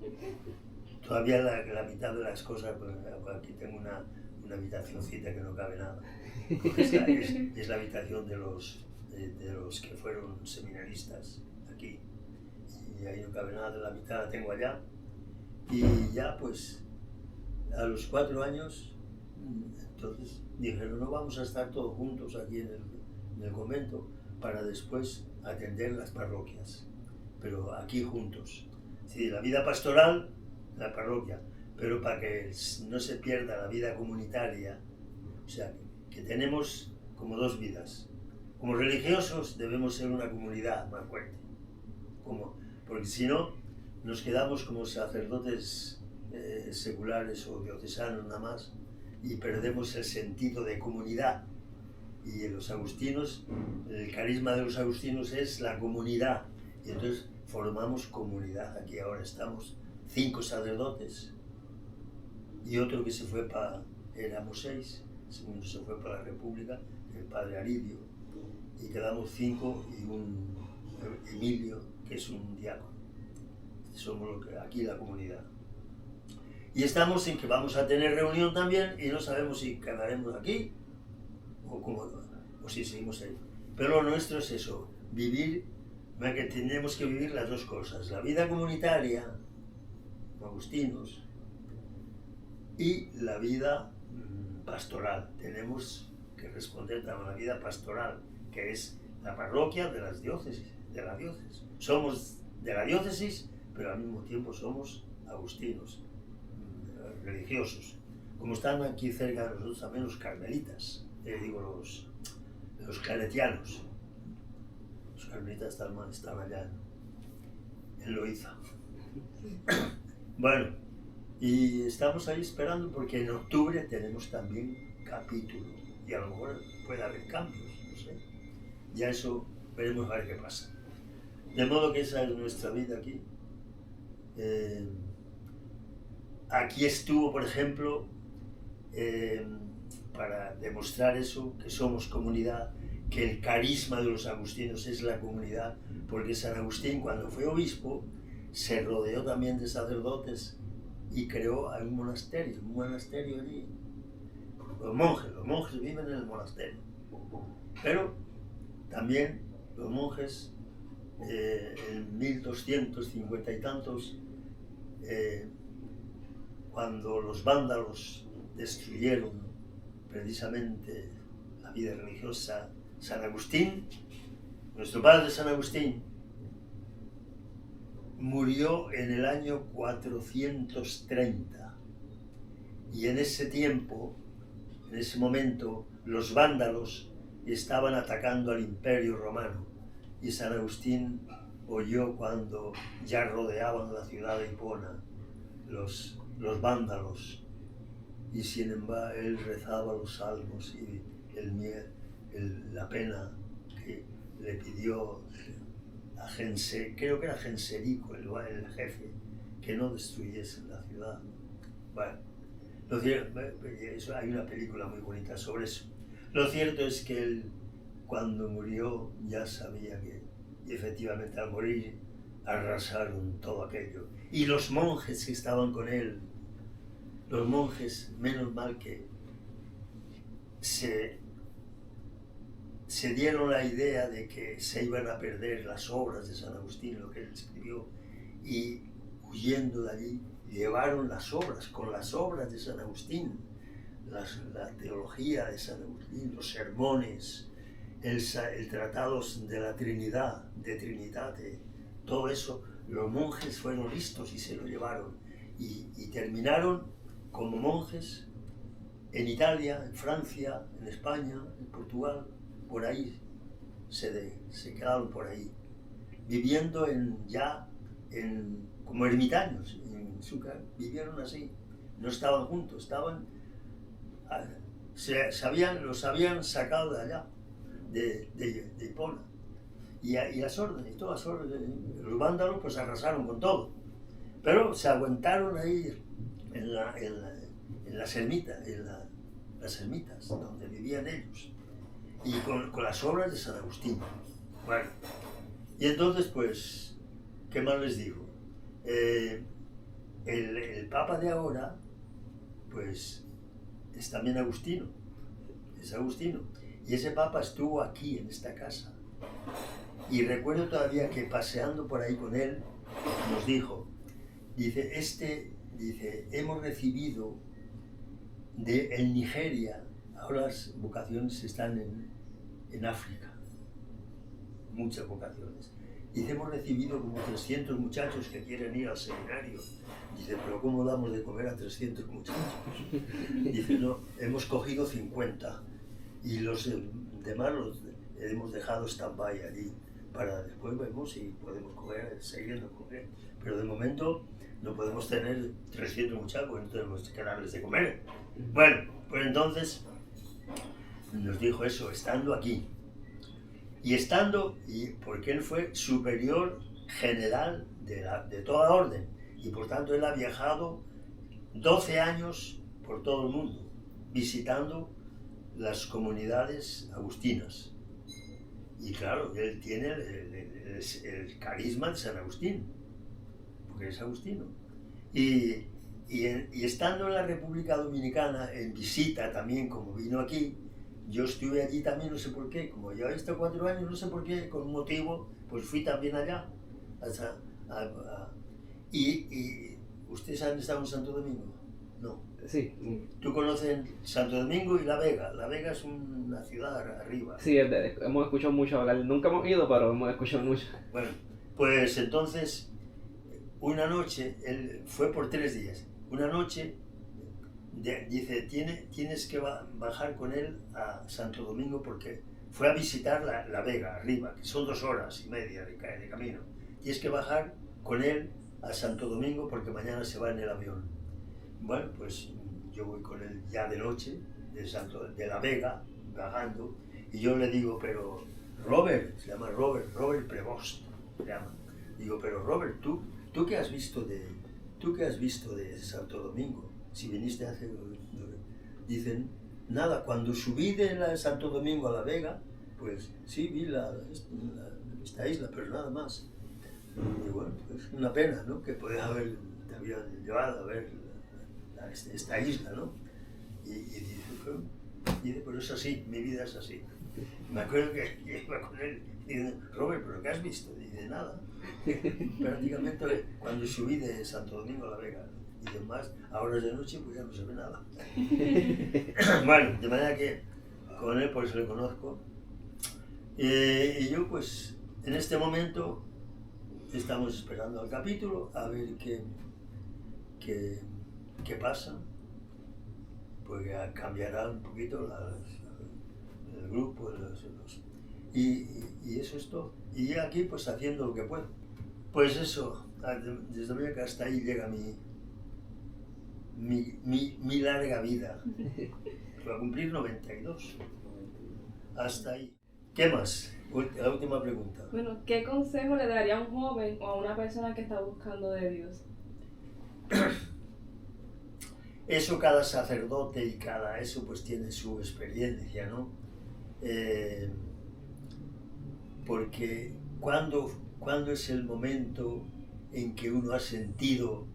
Todavía la mitad de las cosas, pues aquí tengo una habitacioncita que no cabe nada. Es la habitación de los que fueron seminaristas aquí. Y ahí no cabe nada, la mitad la tengo allá. Y ya pues a los 4 años, entonces dijeron, no vamos a estar todos juntos aquí en el convento para después atender las parroquias, pero aquí juntos. Sí, la vida pastoral, la parroquia, pero para que no se pierda la vida comunitaria, o sea, que tenemos como 2 vidas. Como religiosos debemos ser una comunidad más fuerte, porque si no, nos quedamos como sacerdotes seculares o diocesanos nada más y perdemos el sentido de comunidad. Y los agustinos, el carisma de los agustinos es la comunidad, y entonces formamos comunidad. Aquí ahora estamos 5 sacerdotes y otro que se fue éramos 6, el segundo se fue para la República, el padre Aridio, y quedamos 5 y un Emilio, que es un diácono. Somos aquí la comunidad. Y estamos en que vamos a tener reunión también y no sabemos si quedaremos aquí o si seguimos ahí. Pero lo nuestro es eso, vivir, que tenemos que vivir las 2 cosas, la vida comunitaria, agustinos, y la vida pastoral. Tenemos que responder a la vida pastoral, que es la parroquia de las diócesis, de la diócesis. Somos de la diócesis, pero al mismo tiempo somos agustinos, religiosos. Como están aquí cerca de nosotros también los carmelitas, los claretianos. Los carmelitas están allá en Loíza. Bueno, y estamos ahí esperando porque en octubre tenemos también capítulo y a lo mejor puede haber cambios, no sé. Ya eso veremos a ver qué pasa. De modo que esa es nuestra vida aquí. aquí estuvo, por ejemplo, para demostrar eso, que somos comunidad, que el carisma de los agustinos es la comunidad, porque San Agustín, cuando fue obispo, se rodeó también de sacerdotes y creó un monasterio allí. Los monjes viven en el monasterio, pero también los monjes en 1250 y tantos, cuando los vándalos destruyeron precisamente la vida religiosa, San Agustín, nuestro padre San Agustín, murió en el año 430 y en ese tiempo, en ese momento, los vándalos estaban atacando al Imperio Romano y San Agustín oyó cuando ya rodeaban la ciudad de Hipona los vándalos, y sin embargo él rezaba los salmos y la pena que le pidió a creo que era Genserico, el jefe, que no destruyese la ciudad. Bueno, hay una película muy bonita sobre eso. Lo cierto es que él, cuando murió, ya sabía que efectivamente al morir arrasaron todo aquello. Y los monjes que estaban con él, los monjes, menos mal que se dieron la idea de que se iban a perder las obras de San Agustín, lo que él escribió, y huyendo de allí llevaron las obras, con las obras de San Agustín, la teología de San Agustín, los sermones, el tratado de la Trinidad, de Trinitate, todo eso, los monjes fueron listos y se lo llevaron, y terminaron como monjes en Italia, en Francia, en España, en Portugal, por ahí, se quedaron por ahí, viviendo como ermitaños, vivieron así, no estaban juntos, los habían sacado de allá, de Hipona, y las órdenes, todas las órdenes, los vándalos pues arrasaron con todo, pero se aguantaron ahí en las ermitas donde vivían ellos, y con las obras de San Agustín. Bueno, y entonces pues, ¿qué más les digo? El Papa de ahora, pues, es también agustino, y ese Papa estuvo aquí en esta casa, y recuerdo todavía que paseando por ahí con él, nos dijo, dice, hemos recibido en Nigeria, ahora las vocaciones están en África, muchas vocaciones. Dice, hemos recibido como 300 muchachos que quieren ir al seminario. Dice, pero ¿cómo damos de comer a 300 muchachos? Dice, no, hemos cogido 50 y los demás los hemos dejado stand-by allí, para después vemos si podemos seguir comer. Pero de momento no podemos tener 300 muchachos, no tenemos que darles de comer. Bueno, pues entonces nos dijo eso, estando aquí. Y porque él fue superior general de toda orden, y por tanto él ha viajado 12 años por todo el mundo, visitando las comunidades agustinas. Y claro, él tiene el carisma de San Agustín, porque es agustino. Y estando en la República Dominicana, en visita también, como vino aquí, yo estuve allí también, no sé por qué, como ya he estado 4 años, no sé por qué, con un motivo, pues fui también allá. Y ¿ustedes han estado en Santo Domingo? No. Sí. ¿Tú conoces Santo Domingo y La Vega? La Vega es una ciudad arriba. Sí, hemos escuchado mucho hablar, nunca hemos ido, pero hemos escuchado mucho. Bueno, pues entonces, una noche, él fue por 3 días, una noche, dice, tienes que bajar con él a Santo Domingo porque fue a visitar la Vega, arriba, que son 2 horas y media de camino. Tienes que bajar con él a Santo Domingo porque mañana se va en el avión. Bueno, pues yo voy con él ya de noche, de la Vega, bajando, y yo le digo, pero Robert, se llama Robert Prevost, se llama. Digo, pero Robert, ¿tú qué has visto ¿tú qué has visto de Santo Domingo? Si viniste hace... Dicen, nada, cuando subí de Santo Domingo a La Vega, pues sí, vi esta isla, pero nada más. Y bueno, pues una pena, ¿no? Que te había llevado a ver esta isla, ¿no? Y dice, pero es así, mi vida es así. Me acuerdo que iba con él y dice, Robert, ¿pero qué has visto? Y dice, nada. Prácticamente cuando subí de Santo Domingo a La Vega y demás, a horas de noche, pues ya no se ve nada. Bueno, de manera que con él por eso le conozco. Y yo pues en este momento estamos esperando al capítulo a ver qué pasa. Pues ya cambiará un poquito el grupo, y eso es todo. Y aquí pues haciendo lo que puedo. Pues eso, desde luego que hasta ahí llega mi larga vida. Va a cumplir 92. Hasta ahí. ¿Qué más? La última pregunta. Bueno, ¿qué consejo le daría a un joven o a una persona que está buscando de Dios? Eso cada sacerdote y cada eso pues tiene su experiencia, ¿no? Porque cuando es el momento en que uno ha sentido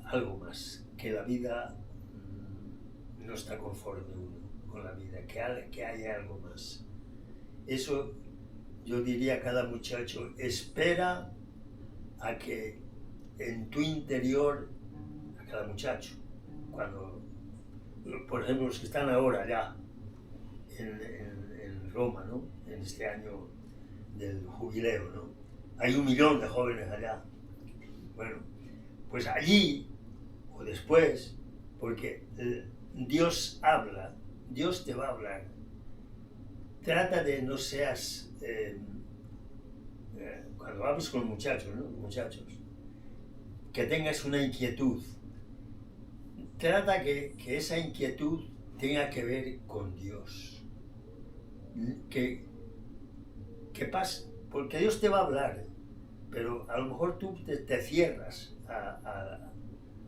algo más, que la vida no está conforme uno con la vida, que hay algo más. Eso yo diría a cada muchacho, espera a que en tu interior, a cada muchacho, cuando, por ejemplo, los que están ahora ya en Roma, ¿no? En este año del jubileo, ¿no? Hay 1 millón de jóvenes allá. Bueno, pues allí o después, porque Dios habla, Dios te va a hablar. Trata de no seas... cuando hables con muchachos, ¿no? Muchachos, que tengas una inquietud. Trata que esa inquietud tenga que ver con Dios. Que pase, porque Dios te va a hablar, pero a lo mejor tú te cierras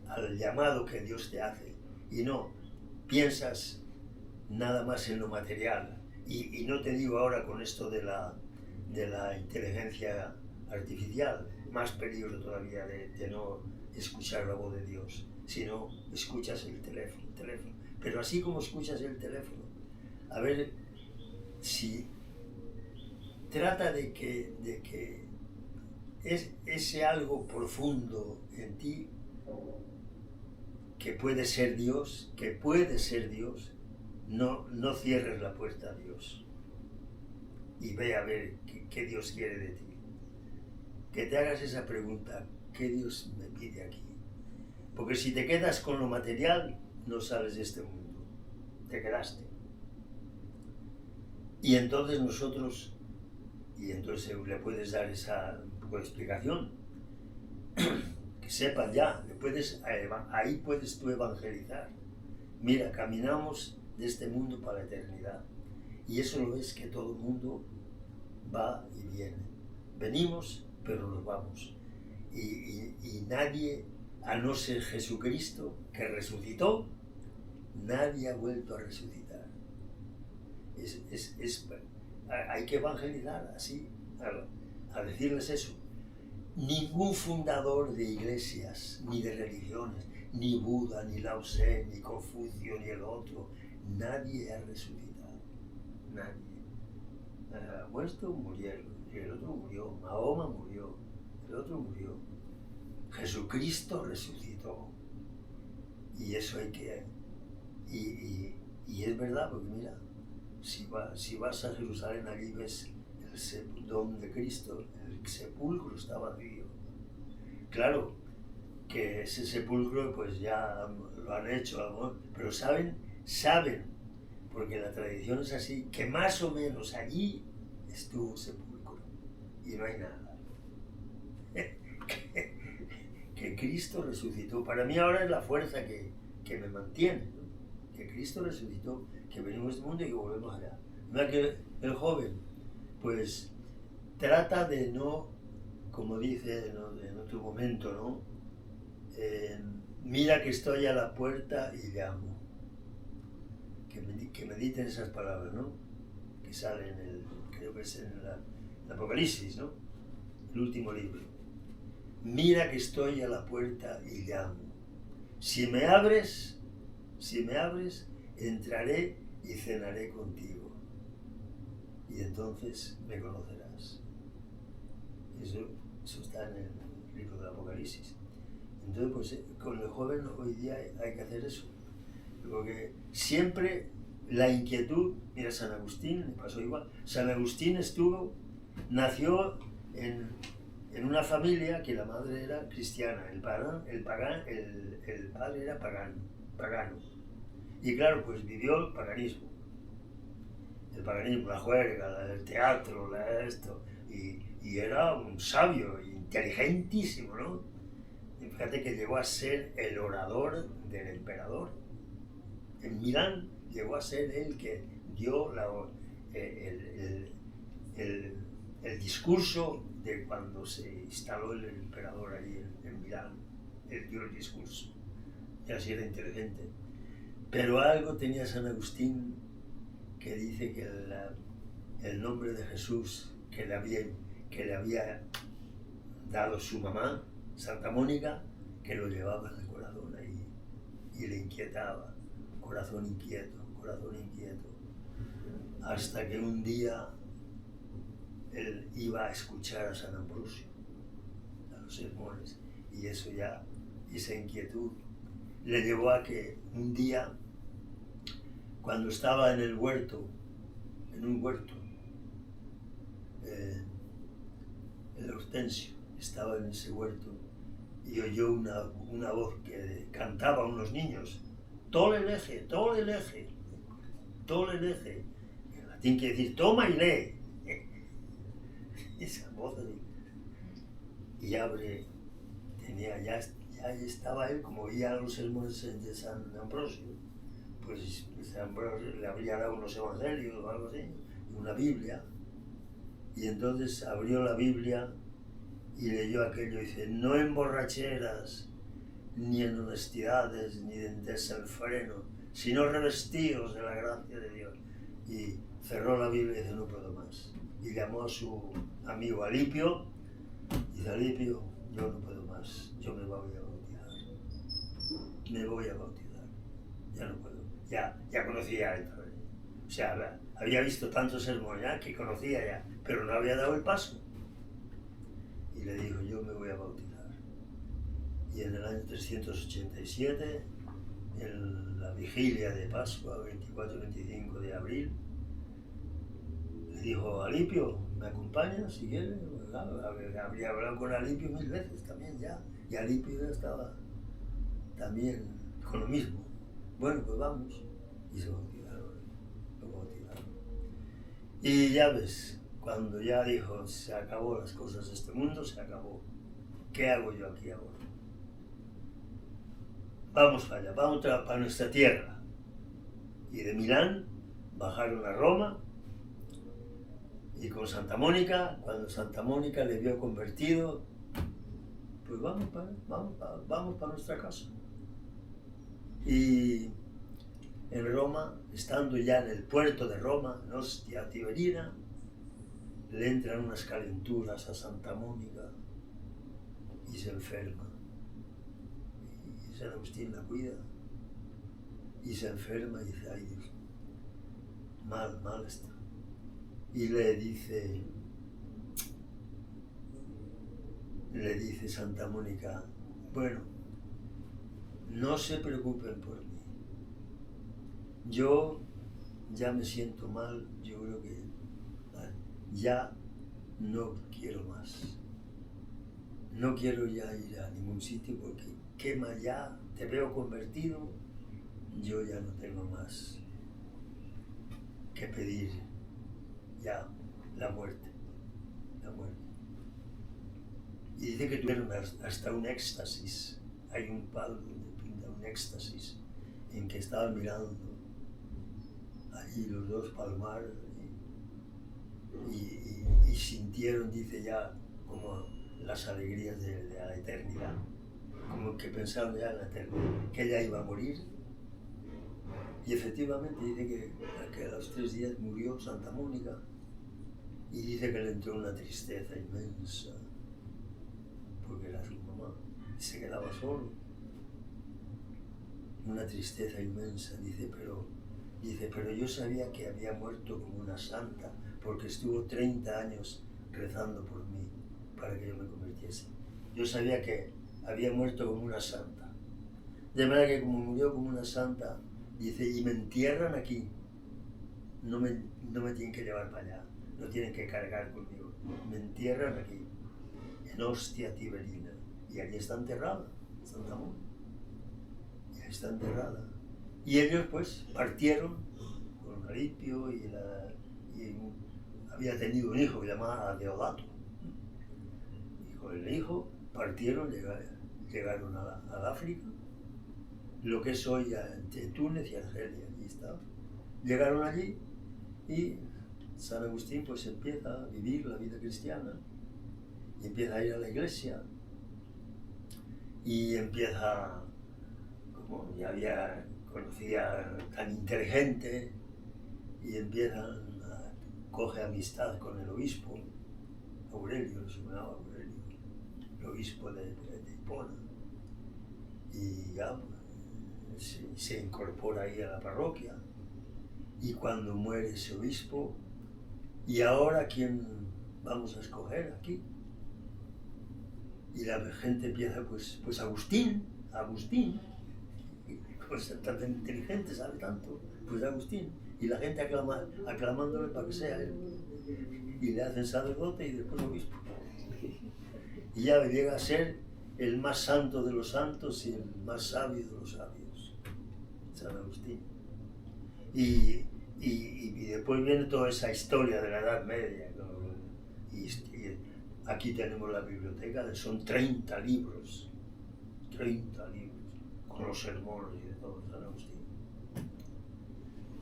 al llamado que Dios te hace y no piensas nada más en lo material. Y no te digo ahora con esto de la inteligencia artificial, más peligro todavía de no escuchar la voz de Dios, sino escuchas el teléfono. Pero así como escuchas el teléfono, a ver si trata de que ese algo profundo en ti, que puede ser Dios, no cierres la puerta a Dios. Y ve a ver qué Dios quiere de ti. Que te hagas esa pregunta, ¿qué Dios me pide aquí? Porque si te quedas con lo material, no sales de este mundo. Te quedaste. Y entonces le puedes dar esa un poco de explicación. Que sepan ya, ahí puedes tú evangelizar. Mira, caminamos de este mundo para la eternidad. Y eso lo ves que todo el mundo va y viene. Venimos, pero nos vamos. Y nadie, a no ser Jesucristo, que resucitó, nadie ha vuelto a resucitar. Hay que evangelizar así, a decirles eso. Ningún fundador de iglesias, ni de religiones, ni Buda, ni Lao Tse, ni Confucio, ni el otro, nadie ha resucitado. Nadie. Muerto murieron, y el otro murió, Mahoma murió, el otro murió. Jesucristo resucitó. Y eso hay que... Y es verdad, porque mira, si vas a Jerusalén, allí ves donde Cristo, el sepulcro está vacío. Claro que ese sepulcro pues ya lo han hecho, pero saben, porque la tradición es así, que más o menos allí estuvo sepulcro y no hay nada. Que Cristo resucitó. Para mí ahora es la fuerza que me mantiene, ¿no? Que Cristo resucitó, que venimos de este mundo y que volvemos allá. Mira que el joven, pues trata de no, como dice en otro momento, ¿no? Mira que estoy a la puerta y llamo. Que mediten esas palabras, ¿no? Que salen creo que es en el Apocalipsis, ¿no? El último libro. Mira que estoy a la puerta y llamo. Si me abres, entraré y cenaré contigo. Y entonces me conocerás. Eso está en el libro del Apocalipsis. Entonces, pues con el joven hoy día hay que hacer eso. Porque siempre la inquietud, mira, San Agustín le pasó igual. San Agustín nació en una familia que la madre era cristiana, el padre era pagano. Y claro, pues vivió el paganismo, la juerga, el teatro, esto, y era un sabio, inteligentísimo, ¿no? Y fíjate que llegó a ser el orador del emperador. En Milán llegó a ser él que dio el discurso de cuando se instaló el emperador allí en Milán. Él dio el discurso. Y así era inteligente. Pero algo tenía San Agustín que dice que el nombre de Jesús que le había dado su mamá, Santa Mónica, que lo llevaba en el corazón ahí y le inquietaba. Corazón inquieto, hasta que un día él iba a escuchar a San Ambrosio, a los sermones, y eso ya, esa inquietud, le llevó a que un día, cuando estaba en un huerto, el Hortensio, estaba en ese huerto, y oyó una voz que cantaba a unos niños, Tole lege, en latín quiere decir toma y lee. Esa voz y abre, ya estaba él, como oía los sermones de San Ambrosio, pues San Ambrosio le habría dado unos evangelios o algo así, una Biblia, y entonces abrió la Biblia y leyó aquello y dice, no en borracheras, ni en honestidades, ni en desenfreno, sino revestidos de la gracia de Dios. Y cerró la Biblia y dice, no puedo más. Y llamó a su amigo Alipio, y dice, Alipio, yo no puedo más, yo me voy a bautizar, ya no puedo, ya conocía esto. O sea, había visto tantos sermones ya que conocía ya, pero no había dado el paso. Y le dijo, yo me voy a bautizar. Y en el año 387, en la vigilia de Pascua, 24-25 de abril, le dijo, Alipio, ¿me acompañas si quieres? Habría hablado con Alipio 1000 veces también ya, y Alipio ya estaba también con lo mismo. Bueno, pues vamos. Y se bautizaron, Y ya ves, cuando ya dijo, se acabó las cosas de este mundo, se acabó. ¿Qué hago yo aquí ahora? Vamos para allá, vamos para nuestra tierra. Y de Milán bajaron a Roma, y con Santa Mónica, cuando Santa Mónica le vio convertido, pues vamos para nuestra casa. Y en Roma, estando ya en el puerto de Roma, en Ostia Tiberina, le entran unas calenturas a Santa Mónica y se enferma. Y San Agustín la cuida y se enferma y dice, ay Dios, mal está. Y le dice Santa Mónica, bueno, no se preocupen por mí. Yo ya me siento mal, yo creo que ya no quiero más. No quiero ya ir a ningún sitio porque quema ya, te veo convertido, yo ya no tengo más que pedir ya la muerte. Y dice que tuvieron hasta un éxtasis. Hay un cuadro donde pinta un éxtasis en que estaban mirando allí los dos palmar y y sintieron, dice ya, como las alegrías de la eternidad, como que pensaron ya en la eternidad, que ella iba a morir. Y efectivamente dice que a los 3 días murió Santa Mónica, y dice que le entró una tristeza inmensa, porque era su mamá, y se quedaba solo. Una tristeza inmensa, dice, pero yo sabía que había muerto como una santa, porque estuvo 30 años rezando por mí, para que yo me convirtiese. Yo sabía que había muerto como una santa. De manera que como murió como una santa, dice, y me entierran aquí, no me tienen que llevar para allá, no tienen que cargar conmigo, me entierran aquí, en Ostia Tiberina, y allí está enterrada, Santa Mónica. Está enterrada. Y ellos pues partieron con Alipio y había tenido un hijo que llamaba Deodato. Y con el hijo partieron, llegaron al África, lo que es hoy entre Túnez y Argelia, allí está. Llegaron allí y San Agustín pues empieza a vivir la vida cristiana y empieza a ir a la iglesia y empieza, ya conocía tan inteligente, y coge amistad con el obispo, Aurelio, se llamaba Aurelio, el obispo de Hipona, y ya se incorpora ahí a la parroquia, y cuando muere ese obispo, ¿y ahora quién vamos a escoger aquí? Y la gente empieza, pues Agustín, pues tan inteligente, sabe tanto, pues Agustín, y la gente aclamándole para que sea él, y le hacen sacerdote y después obispo, y ya llega a ser el más santo de los santos y el más sabio de los sabios, San Agustín. Y después viene toda esa historia de la Edad Media, ¿no? Y aquí tenemos la biblioteca, son 30 libros, con los sermones y de todo, San Agustín.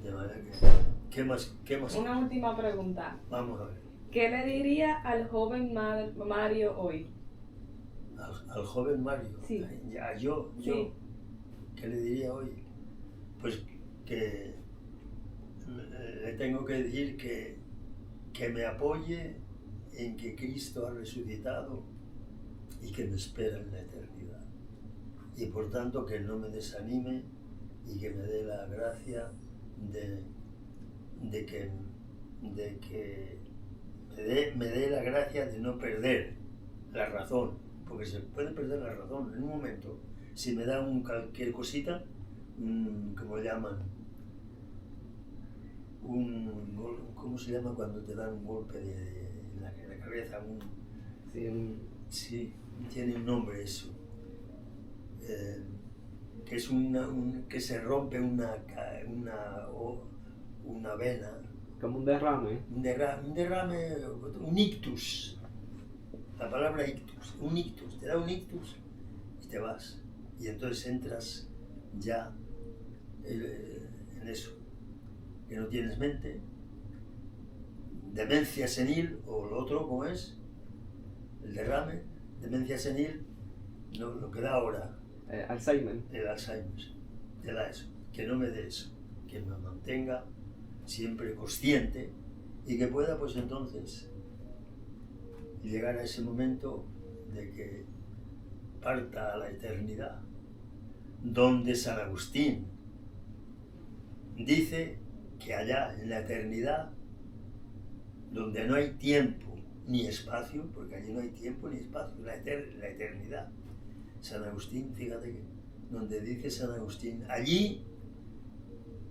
De manera que, ¿qué más? Una última pregunta. Vamos a ver. ¿Qué le diría al joven Mario hoy? ¿Al joven Mario? Sí. Yo, Sí. ¿Qué le diría hoy? Pues que le tengo que decir que me apoye en que Cristo ha resucitado y que me espera en la eternidad. Y por tanto que no me desanime y que me dé la gracia de que me dé la gracia de no perder la razón, porque se puede perder la razón en un momento. Si me da cualquier cosita, ¿cómo llaman? ¿Cómo se llama cuando te dan un golpe en la cabeza? Sí, tiene un nombre eso. Que es que se rompe una vena. Como un derrame. Un derrame, un ictus. La palabra ictus, un ictus. Te da un ictus y te vas. Y entonces entras ya en eso. Que no tienes mente. Demencia senil, o lo otro, ¿cómo es? El derrame, demencia senil, lo que da ahora. Alzheimer. El Alzheimer, te da eso, que no me dé eso, que me mantenga siempre consciente y que pueda pues entonces llegar a ese momento de que parta a la eternidad, donde San Agustín dice que allá en la eternidad, donde no hay tiempo ni espacio, porque allí no hay tiempo ni espacio, la eternidad. San Agustín, fíjate que donde dice San Agustín, allí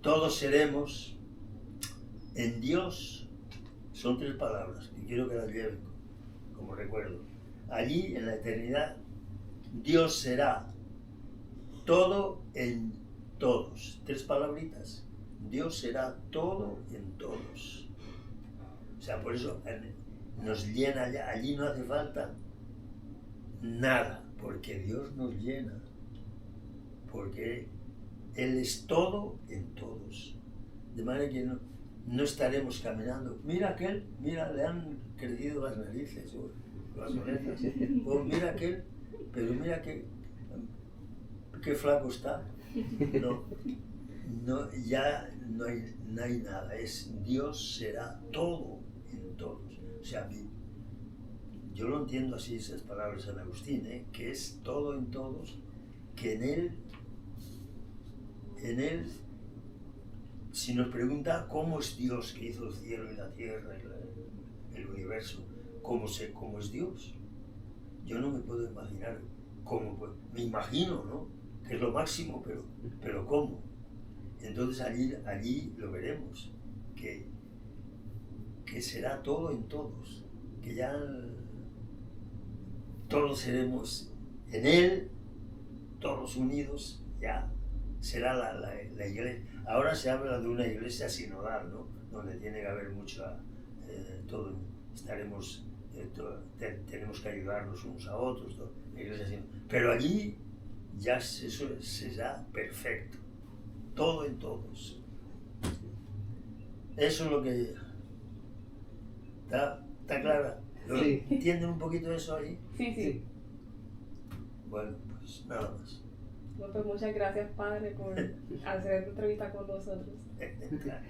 todos seremos en Dios, son 3 palabras que quiero que las lleven como recuerdo. Allí en la eternidad Dios será todo en todos. 3 palabritas. Dios será todo en todos. O sea, por eso nos llena allá. Allí no hace falta nada, porque Dios nos llena, porque Él es todo en todos. De manera que no estaremos caminando. Mira aquel, mira, le han crecido las narices o las orejas. O mira aquel, pero mira qué flaco está. No, no, ya no hay nada. Dios será todo en todos. O sea, yo lo entiendo así, esas palabras de San Agustín, que es todo en todos, que en Él, si nos pregunta cómo es Dios que hizo el cielo y la tierra y el universo, cómo es Dios, yo no me puedo imaginar cómo, me imagino, ¿no? Que es lo máximo, pero ¿cómo? Entonces allí lo veremos, que será todo en todos, que ya todos seremos en Él, todos unidos, ya será la iglesia. Ahora se habla de una iglesia sinodal, ¿no? Donde tiene que haber todo, estaremos, tenemos que ayudarnos unos a otros, ¿no? La iglesia sinodal. Pero allí ya eso será perfecto, todo en todos. Eso es lo que está clara. Sí. ¿Entienden un poquito eso ahí? Sí. Bueno, pues nada más. Bueno, pues muchas gracias, Padre, por hacer esta entrevista con nosotros. Claro.